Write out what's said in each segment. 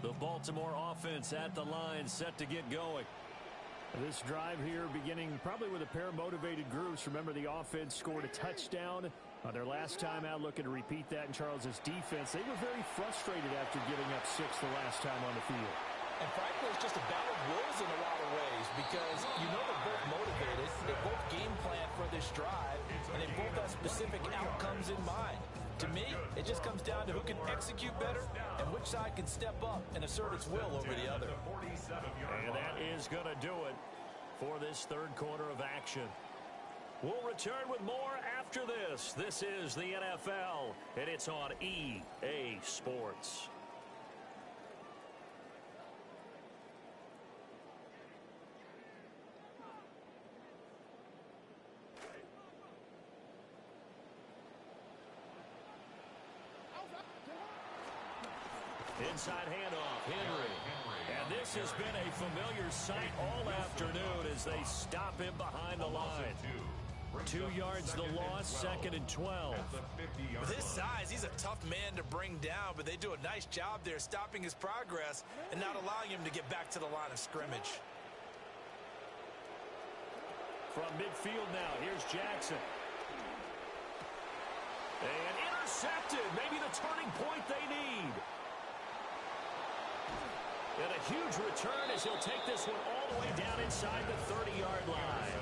The Baltimore offense at the line, set to get going. This drive here beginning probably with a pair of motivated groups. Remember, the offense scored a touchdown on their last time out, looking to repeat that in Charles's defense. They were very frustrated after giving up 6 the last time on the field. And frankly, it's just a battle of wills in a lot of ways because you know they're both motivated. They both game plan for this drive, and they both have specific outcomes in mind. To me, it just comes down to who can execute better and which side can step up and assert its will over the other. And that is going to do it for this third quarter of action. We'll return with more after this. This is the NFL, and it's on EA Sports. Inside handoff, Henry. And this has been a familiar sight all afternoon as they stop him behind the line. 2 yards the loss, 2nd and 12. With his size, he's a tough man to bring down, but they do a nice job there stopping his progress and not allowing him to get back to the line of scrimmage. From midfield now, here's Jackson. And intercepted, maybe the turning point they need. And a huge return as he'll take this one all the way down inside the 30-yard line.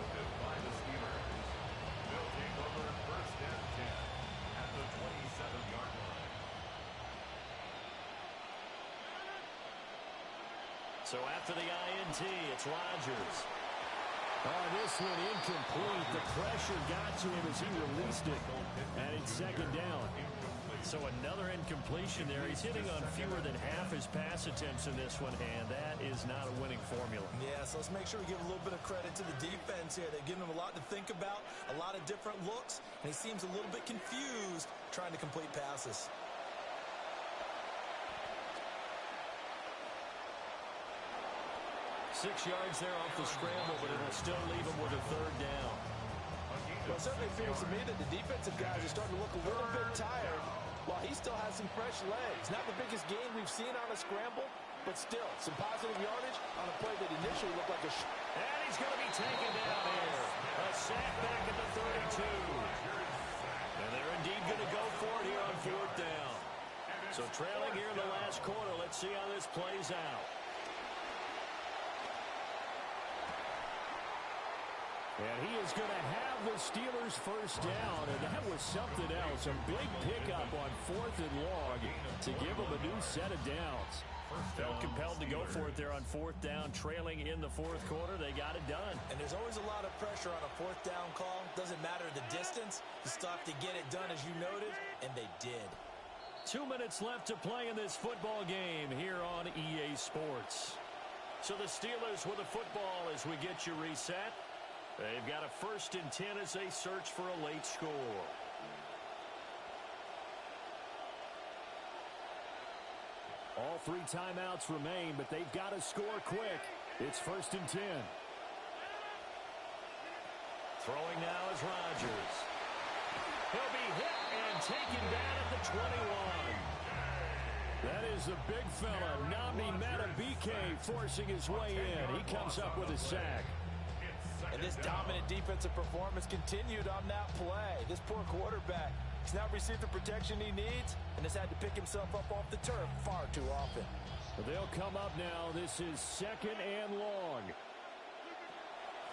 They'll take over 1st and 10 at the 27-yard line. So after the INT, it's Rodgers. Oh, this one incomplete. The pressure got to him as he released it. And it's 2nd down. So another incompletion there. He's hitting on fewer than half his pass attempts in this one, and that is not a winning formula. Yeah, so let's make sure we give a little bit of credit to the defense here. They've given him a lot to think about, a lot of different looks, and he seems a little bit confused trying to complete passes. Six yards there off the scramble, but it'll still leave him with a 3rd down. Well, it certainly feels to me that the defensive guys are starting to look a little bit tired while he still has some fresh legs. Not the biggest gain we've seen on a scramble, but still some positive yardage on a play that initially looked like a and he's going to be taken down here. A sack back at the 32. And they're indeed going to go for it here on 4th down. So trailing here in the last quarter. Let's see how this plays out. And he is going to have the Steelers' 1st down, and that was something else. A big pickup on 4th and long to give them a new set of downs. Felt compelled to go for it there on 4th down, trailing in the 4th quarter. They got it done. And there's always a lot of pressure on a 4th down call. Doesn't matter the distance. You still have to get it done, as you noted, and they did. 2 minutes left to play in this football game here on EA Sports. So the Steelers with the football as we get you reset. They've got a 1st and 10 as they search for a late score. All 3 timeouts remain, but they've got to score quick. It's 1st and 10. Throwing now is Rodgers. He'll be hit and taken down at the 21. That is the big fella, Nnamdi Madubuike, forcing his way in. He comes up with a sack. And this dominant defensive performance continued on that play. This poor quarterback has not received the protection he needs and has had to pick himself up off the turf far too often. They'll come up now. This is 2nd and long.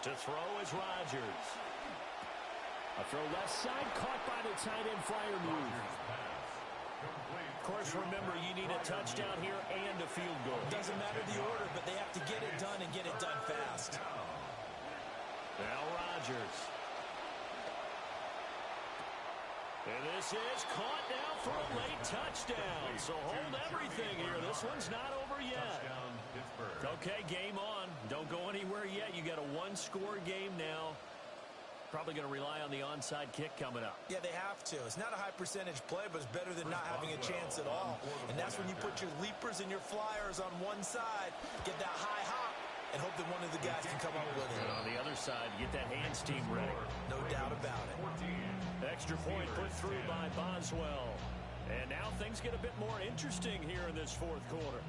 To throw is Rodgers. A throw left side, caught by the tight end Freiermuth. Of course, remember, you need a touchdown here and a field goal. Doesn't matter the order, but they have to get it done and get it done fast. Now Rodgers. And this is caught now for a late touchdown. So hold everything here. This one's not over yet. Okay, game on. Don't go anywhere yet. You got a 1-score game now. Probably going to rely on the onside kick coming up. Yeah, they have to. It's not a high percentage play, but it's better than not having a chance at all. And that's when you put your leapers and your flyers on one side, get that high hop, and hope that one of the guys can come up with it. And on the other side, get that hands team ready. No doubt about it. Extra point put through by Boswell. And now things get a bit more interesting here in this 4th quarter.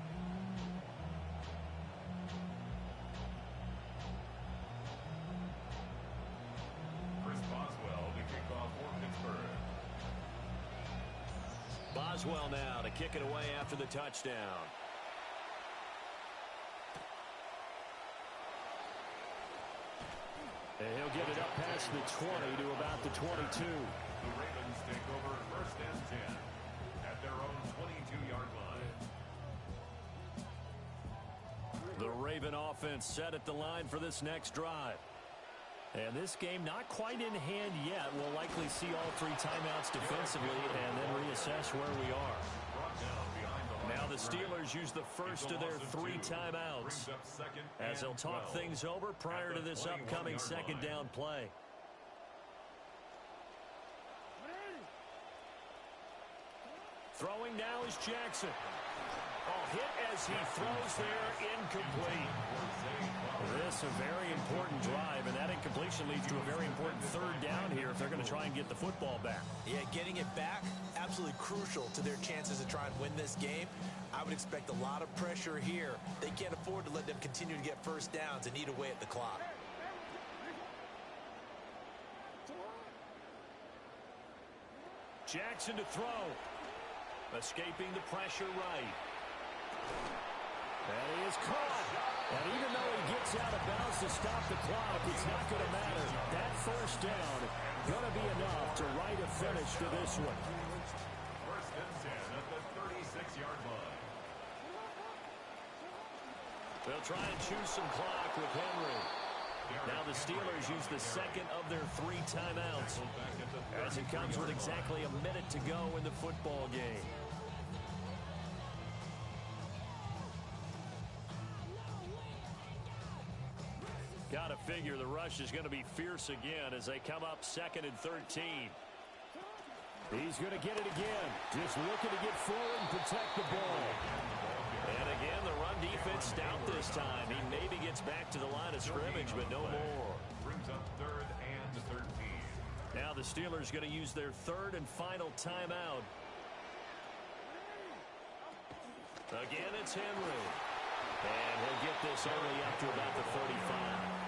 Boswell now to kick it away after the touchdown. And he'll get it up past the 20 to about the 22. The Ravens take over first and 10 at their own 22-yard line. The Raven offense set at the line for this next drive. And this game not quite in hand yet. We'll likely see all three timeouts defensively and then reassess where we are. Now the Steelers use the first of their three timeouts as they'll talk things over prior to this upcoming second down play. Throwing now is Jackson. Oh, hit as he throws there, incomplete. This a very important drive, and that incompletion leads to a very important third down here if they're going to try and get the football back. Yeah, getting it back, absolutely crucial to their chances to try and win this game. I would expect a lot of pressure here. They can't afford to let them continue to get first downs and eat away at the clock. Jackson to throw. Escaping the pressure right. And he is caught. And even though he gets out of bounds to stop the clock, it's not going to matter. That first down going to be enough to write a finish to this one. First and 10 at the 36-yard line. They'll try and choose some clock with Henry. Now the Steelers use the second of their three timeouts as it comes with exactly a minute to go in the football game. Got to figure the rush is going to be fierce again as they come up second and 13. He's going to get it again. Just looking to get forward and protect the ball. And again, the run defense stout this time. He maybe gets back to the line of scrimmage, but no more. Brings up third and 13. Now the Steelers going to use their third and final timeout. Again, it's Henry. And he'll get this only up to about the 35.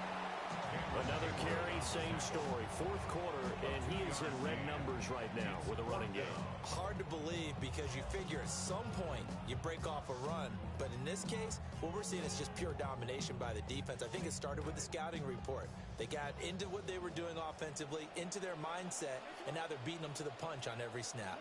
Another carry, same story. Fourth quarter, and he is in red numbers right now with a running game. Hard to believe because you figure at some point you break off a run. But in this case, what we're seeing is just pure domination by the defense. I think it started with the scouting report. They got into what they were doing offensively, into their mindset, and now they're beating them to the punch on every snap.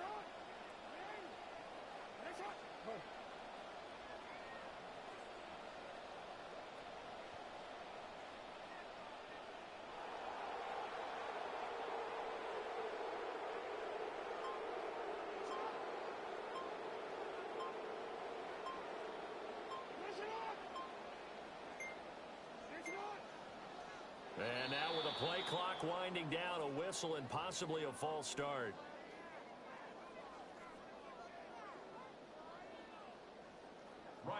And now with a play clock winding down, a whistle and possibly a false start.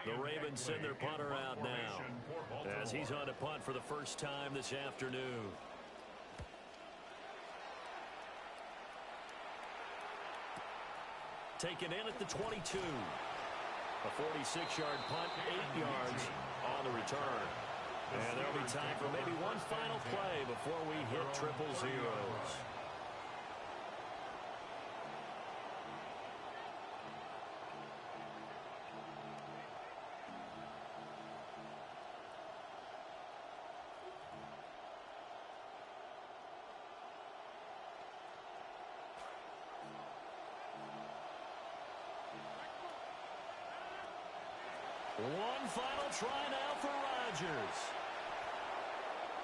The Ravens send their punter out now as he's on to punt for the first time this afternoon. Taken in at the 22. A 46-yard punt, 8 yards on the return. And there'll be time for maybe one final play before we hit triple zeros. One final try now for Rodgers.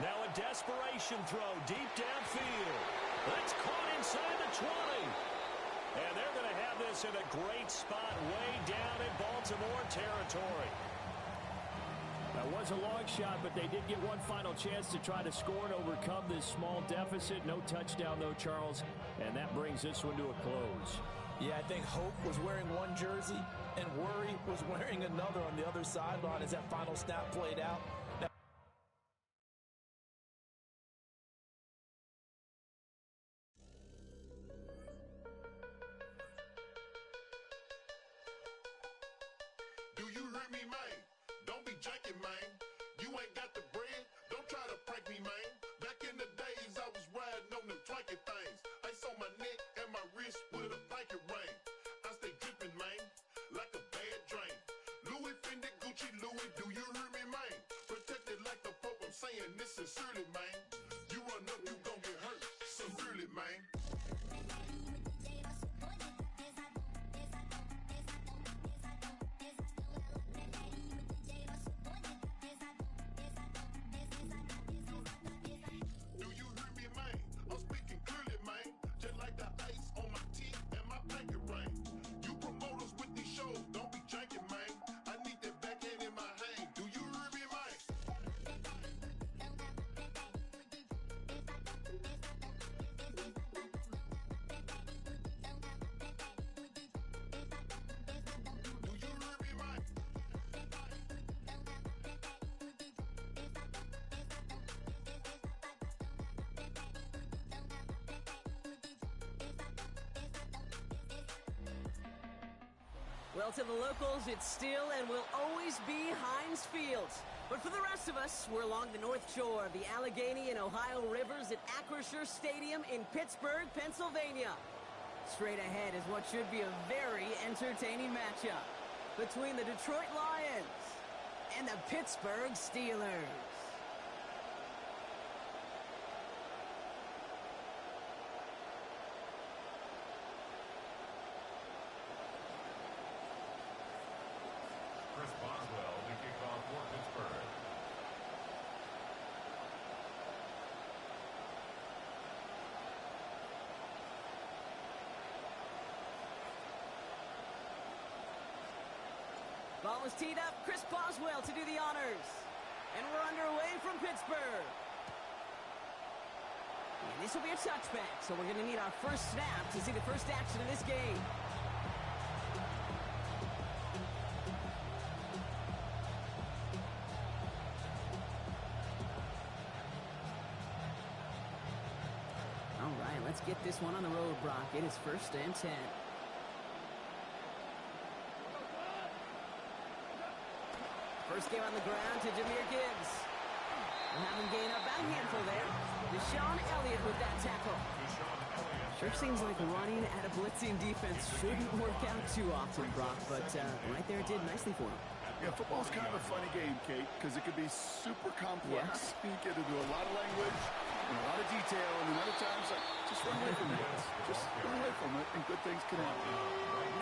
Now a desperation throw deep downfield. That's caught inside the 20. And they're going to have this in a great spot way down in Baltimore territory. That was a long shot, but they did get one final chance to try to score and overcome this small deficit. No touchdown, though, Charles. And that brings this one to a close. Yeah, I think Hope was wearing one jersey and Worry was wearing another on the other sideline as that final snap played out. Do you hear me, man? Don't be janking, man. You ain't got the bread. Don't try to prank me, man. Back in the days, I was riding on them twanky things. Ice on my neck and my wrist with a blanket ring. I stay sincerely, man. You run up, you gon' get hurt severely, man. Do you hear me, man? I'm speaking clearly, man. Just like the ice on my teeth and my pinky ring. You promoters with these shows, don't be janking, man. I need that backhand in my hand. Do you hear me, man? Do you hear me, man? Well, to the locals, it's still and will always be Heinz Field. But for the rest of us, we're along the north shore of the Allegheny and Ohio rivers at Acrisure Stadium in Pittsburgh, Pennsylvania. Straight ahead is what should be a very entertaining matchup between the Detroit Lions and the Pittsburgh Steelers. Chris Boswell to kick off for Pittsburgh. Ball is teed up. Chris Boswell to do the honors. And we're underway from Pittsburgh. And this will be a touchback, so we're going to need our first snap to see the first action of this game. All right, let's get this one on the road, Brock. It is 1st and 10. First game on the ground to Jahmyr Gibbs. We'll have him gain about a handful there. Deshaun Elliott with that tackle. Sure seems like running at a blitzing defense shouldn't work out too often, Brock, but right there it did nicely for him. Yeah, football's kind of a funny game, Kate, because it can be super complex. You get into a lot of language and a lot of detail, and then other times, just run away from it. Just run away from it, and good things can happen.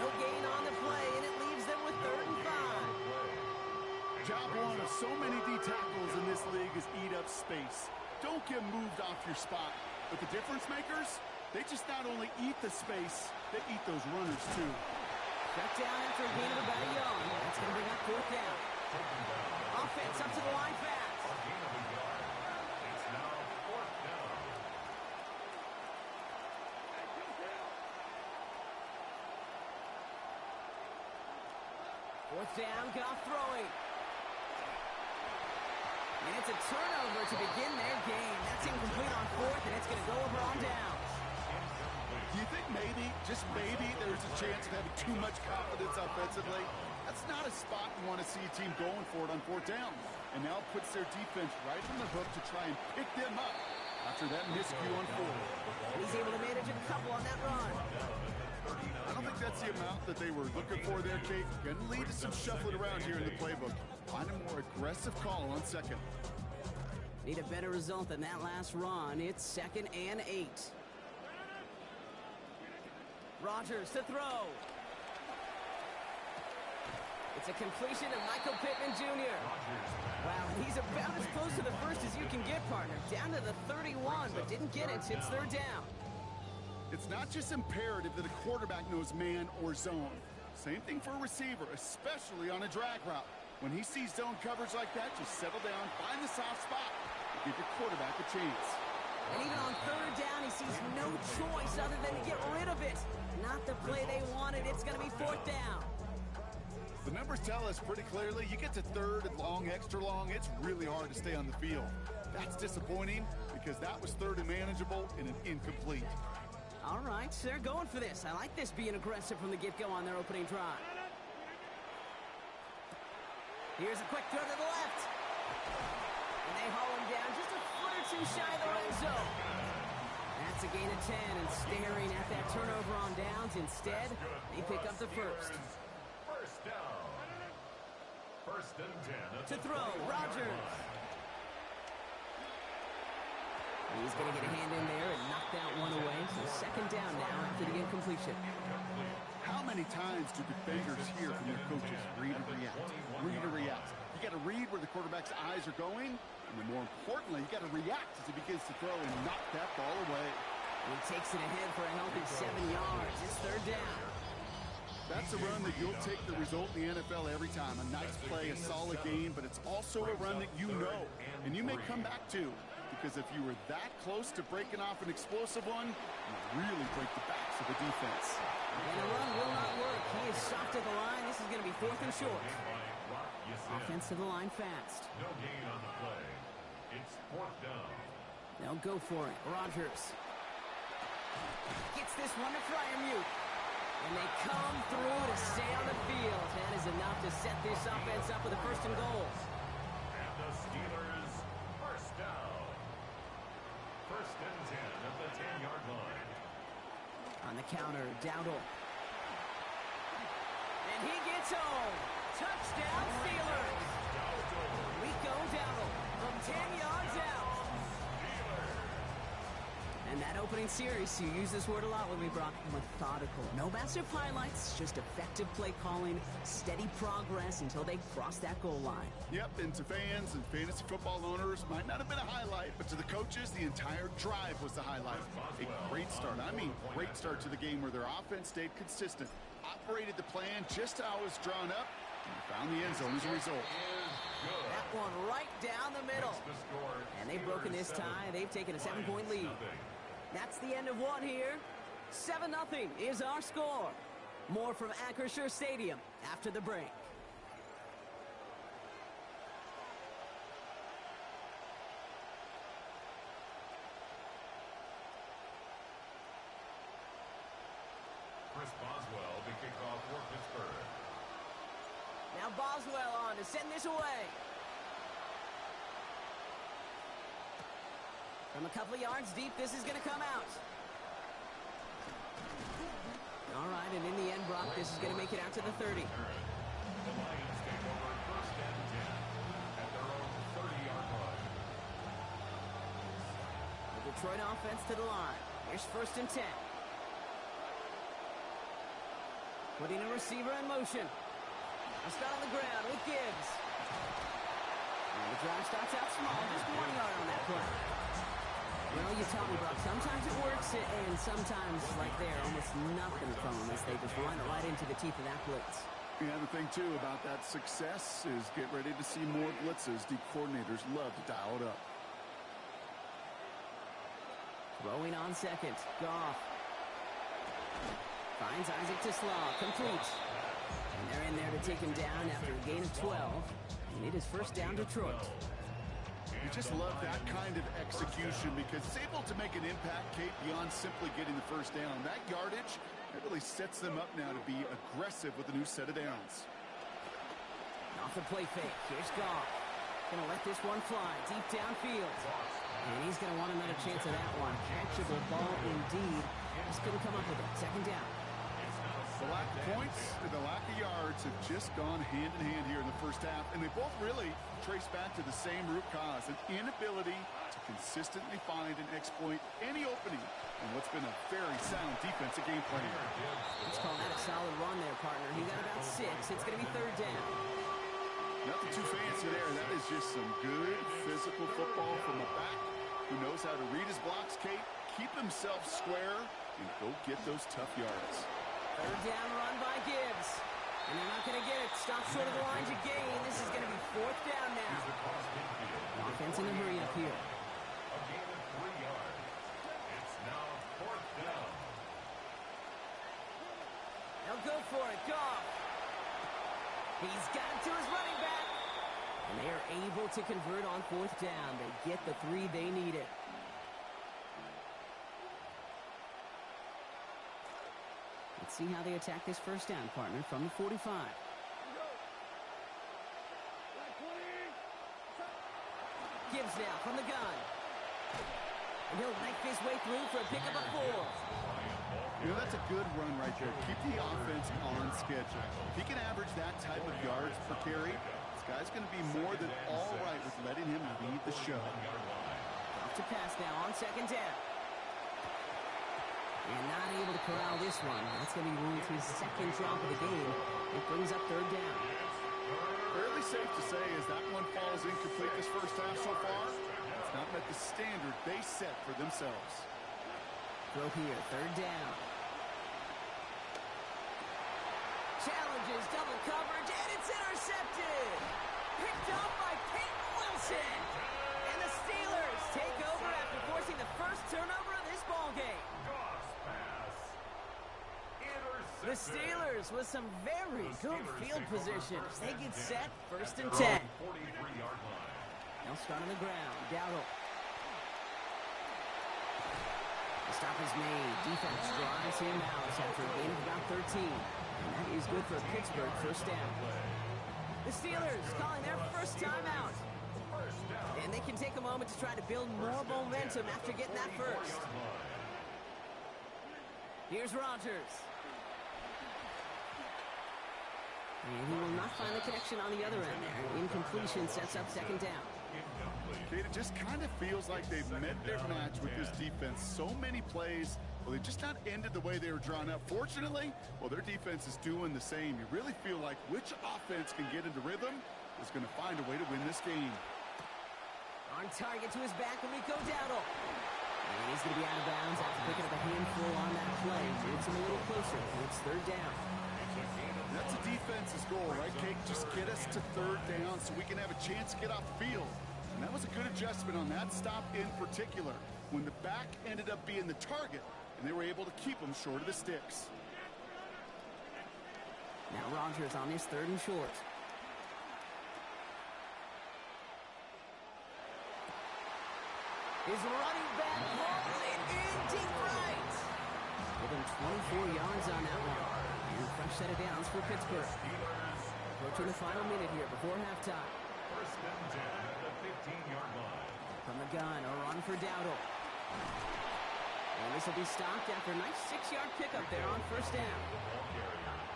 No gain on the play, and it leaves them with 3rd and 5. Job one of so many D tackles in this league is eat up space. Don't get moved off your spot. But the difference makers, they just not only eat the space, they eat those runners too. Check down after a gain of about a yard. That's going to bring up 4th down. Offense up to the line fast. It's now 4th down. 4th down, Goff throwing. And it's a turnover to begin their game. That's incomplete on 4th, and it's going to go over on downs. Do you think maybe, just maybe, there's a chance of having too much confidence offensively? That's not a spot you want to see a team going for it on 4th down. And now it puts their defense right on the hook to try and pick them up after that miscue on 4th. He's able to manage a couple on that run. I don't think that's the amount that they were looking for there, Kate. Going to lead to some shuffling around here in the playbook. Find a more aggressive call on 2nd. Need a better result than that last run. It's 2nd and 8. Rodgers to throw. It's a completion of Michael Pittman Jr. Wow, he's about as close to the first as you can get, partner. Down to the 31, but didn't get it. It's 3rd down. It's not just imperative that a quarterback knows man or zone. Same thing for a receiver, especially on a drag route. When he sees zone coverage like that, just settle down, find the soft spot, and give your quarterback a chance. And even on 3rd down, he sees no choice other than to get rid of it. Not the play they wanted. It's going to be 4th down. The numbers tell us pretty clearly, you get to 3rd and long, extra long, it's really hard to stay on the field. That's disappointing because that was 3rd and manageable and an incomplete. All right, they're going for this. I like this being aggressive from the get-go on their opening drive. Here's a quick throw to the left. And they haul him down just a foot or two shy of the red zone. That's a gain of 10, and staring at that turnover on downs. Instead, they pick up the first. 1st down. 1st and 10. To throw, Rodgers. He's going to get a hand in there and knock that one away. So second down now after the incompletion. How many times do defenders hear from their coaches, read and react, read and react? You got to read where the quarterback's eyes are going, and then more importantly, you got to react as he begins to throw and knock that ball away. He takes it ahead for a healthy 7 yards. It's third down. That's a run that you'll take the result in the NFL every time. A nice play, a solid game, but it's also a run that you know, and you may come back to, because if you were that close to breaking off an explosive one, you really break the backs of the defense. And the run will not work. He is soft at the line. This is going to be fourth and short. Offense to the line fast. No gain on the play. It's fourth down. They'll go for it. Rodgers gets this one to Fryermuth. And they come through to stay on the field. That is enough to set this offense up with a first and goal. And the Steelers first down. First and 10 at the 10-yard line. On the counter, Dowdle. And he gets home. Touchdown, Steelers. Rico Dowdle from 10 yards out. And that opening series, you use this word a lot with me, Brock, methodical. No massive highlights, just effective play calling, steady progress until they cross that goal line. Yep, and to fans and fantasy football owners, might not have been a highlight, but to the coaches, the entire drive was the highlight. A great start. I mean, great start to the game where their offense stayed consistent, operated the plan just how it was drawn up, and found the end zone as a result. That one right down the middle. And they've broken this tie. They've taken a 7-point lead. That's the end of one here. 7-0 is our score. More from Acrisure Stadium after the break. Chris Boswell, the kickoff for Pittsburgh. Now Boswell on to send this away. From a couple of yards deep, this is going to come out. All right, and in the end, Brock, this is going to make it out to the 30. The Lions take over first and 10 at their own 30-yard line. The Detroit offense to the line. Here's first and 10. Putting a receiver in motion. A start on the ground with Gibbs. And the drive starts out small, just 1 yard on that play. Well, you tell me, Brock, sometimes it works, and sometimes, like there, almost nothing from them as they just run it right into the teeth of that blitz. Yeah, the thing, too, about that success is get ready to see more blitzes. The coordinators love to dial it up. Throwing on second. Goff. Finds Isaac Tislaw. Complete. And they're in there to take him down after a gain of 12. And it is first down Detroit. You just love that kind of execution because it's able to make an impact, Kate, beyond simply getting the first down. That yardage, it really sets them up now to be aggressive with a new set of downs. Off the play fake. Here's Goff. Going to let this one fly deep downfield. And he's going to want another chance of that one. Catchable ball indeed. Just couldn't come up with it. Second down. The lack of points and the lack of yards have just gone hand in hand here in the first half, and they both really trace back to the same root cause, an inability to consistently find and exploit any opening in what's been a very sound defensive game plan. Let's call that a solid run there, partner. He got about 6. It's going to be third down. Nothing too fancy there. That is just some good physical football from a back who knows how to read his blocks, Kate, keep himself square, and go get those tough yards. Third down run by Gibbs. And they're not going to get it. Stop short of the line to gain. This is going to be fourth down now. Offense in a hurry up here. A gain of 3 yards. It's now fourth down. They'll go for it. Goff. He's got it to his running back. And they are able to convert on fourth down. They get the 3 they needed. Let's see how they attack this first down, partner, from the 45. Gibbs now from the gun. And he'll make his way through for a pickup of 4. You know, that's a good run right there. Keep the offense on schedule. If he can average that type of yards per carry, this guy's going to be more than all right with letting him lead the show. Off to pass now on second down. And not able to corral this one. That's going to be ruled his second drop of the game. It brings up third down. Fairly safe to say as that one falls incomplete this first half so far. It's not met the standard they set for themselves. Throw here, third down. Challenges, double coverage, and it's intercepted. Picked up by Peyton Wilson. And the Steelers take over after forcing the first turnover of this ballgame. The Steelers with some very good field position as they get set, first and 10. They'll start on the ground. Dowdle. The stop is made. Defense drives him out after a gain of about 13. And that is good for Pittsburgh, first down. The Steelers calling their first timeout. And they can take a moment to try to build more momentum after getting that first. Here's Rodgers. And he will not find the connection on the other end there. Incompletion sets up second down. It just kind of feels like they've met their match with this defense. So many plays, well, they just not ended the way they were drawn up. Fortunately, well, their defense is doing the same. You really feel like which offense can get into rhythm is going to find a way to win this game. On target to his back, Rico Dowdle. And he's going to be out of bounds after picking up a handful on that play. Moves him a little closer. It's third down. That's a defense's goal, right, Kate? Just get us to third down so we can have a chance to get off the field. And that was a good adjustment on that stop in particular, when the back ended up being the target, and they were able to keep him short of the sticks. Now Rodgers on his third and short. His running back hauls it in deep right. Give him 24 yards on that one. And a fresh set of downs for Pittsburgh. Approaching the final minute here before halftime. First and 10 at the 15-yard line. From the gun, a run for Dowdle. And this will be stopped after a nice 6-yard pickup there on first down.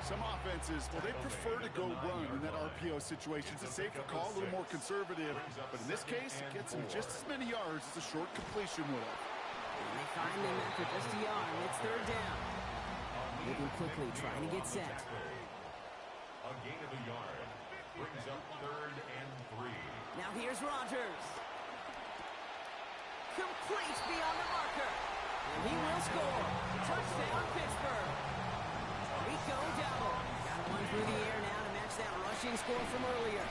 Some offenses, well, they prefer to go run in that RPO situation. It's a safer call, a little more conservative. But in this case, it gets them just as many yards as a short completion would have. And they find him after just a yard. It's third down. Moving quickly, trying to get set. A gain of a yard brings up third and 3. Now here's Rodgers. Complete beyond the marker. And he will score. Touchdown, Pittsburgh. Rico Dowdle. Got one through the air now to match that rushing score from earlier.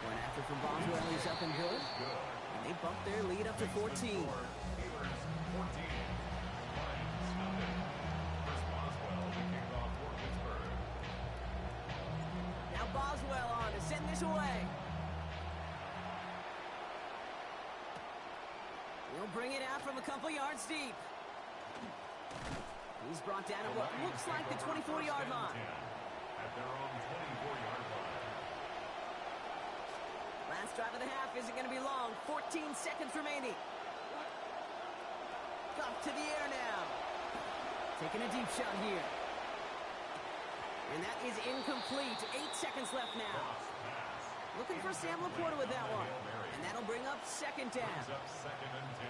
One after from Boswell, he's up and good. And they bump their lead up to 14. Now Boswell on to send this away. He'll bring it out from a couple yards deep. He's brought down at what looks like the 24-yard line. At their own 24-yard line. Last drive of the half isn't going to be long. 14 seconds remaining. Up to the air now. Taking a deep shot here. And that is incomplete. 8 seconds left now. Looking for Sam Laporta with that one. And that'll bring up second down.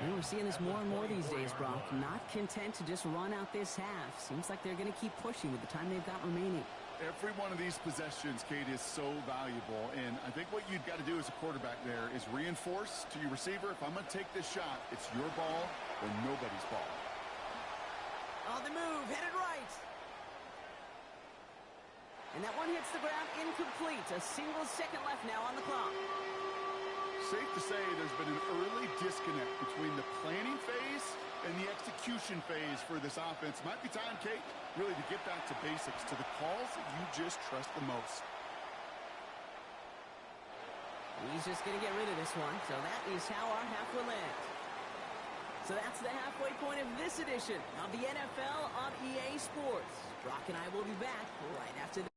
We're seeing this more and more these days, Brock. Not content to just run out this half. Seems like they're going to keep pushing with the time they've got remaining. Every one of these possessions, Kate, is so valuable. And I think what you've got to do as a quarterback there is reinforce to your receiver, if I'm going to take this shot, it's your ball or nobody's ball. On the move, headed right. And that one hits the ground incomplete. A single second left now on the clock. Safe to say there's been an early disconnect between the planning phase and the execution phase for this offense. Might be time, Kate, really to get back to basics, to the calls that you just trust the most. He's just going to get rid of this one, so that is how our half will end. So that's the halfway point of this edition of the NFL on EA Sports. Brock and I will be back right after this.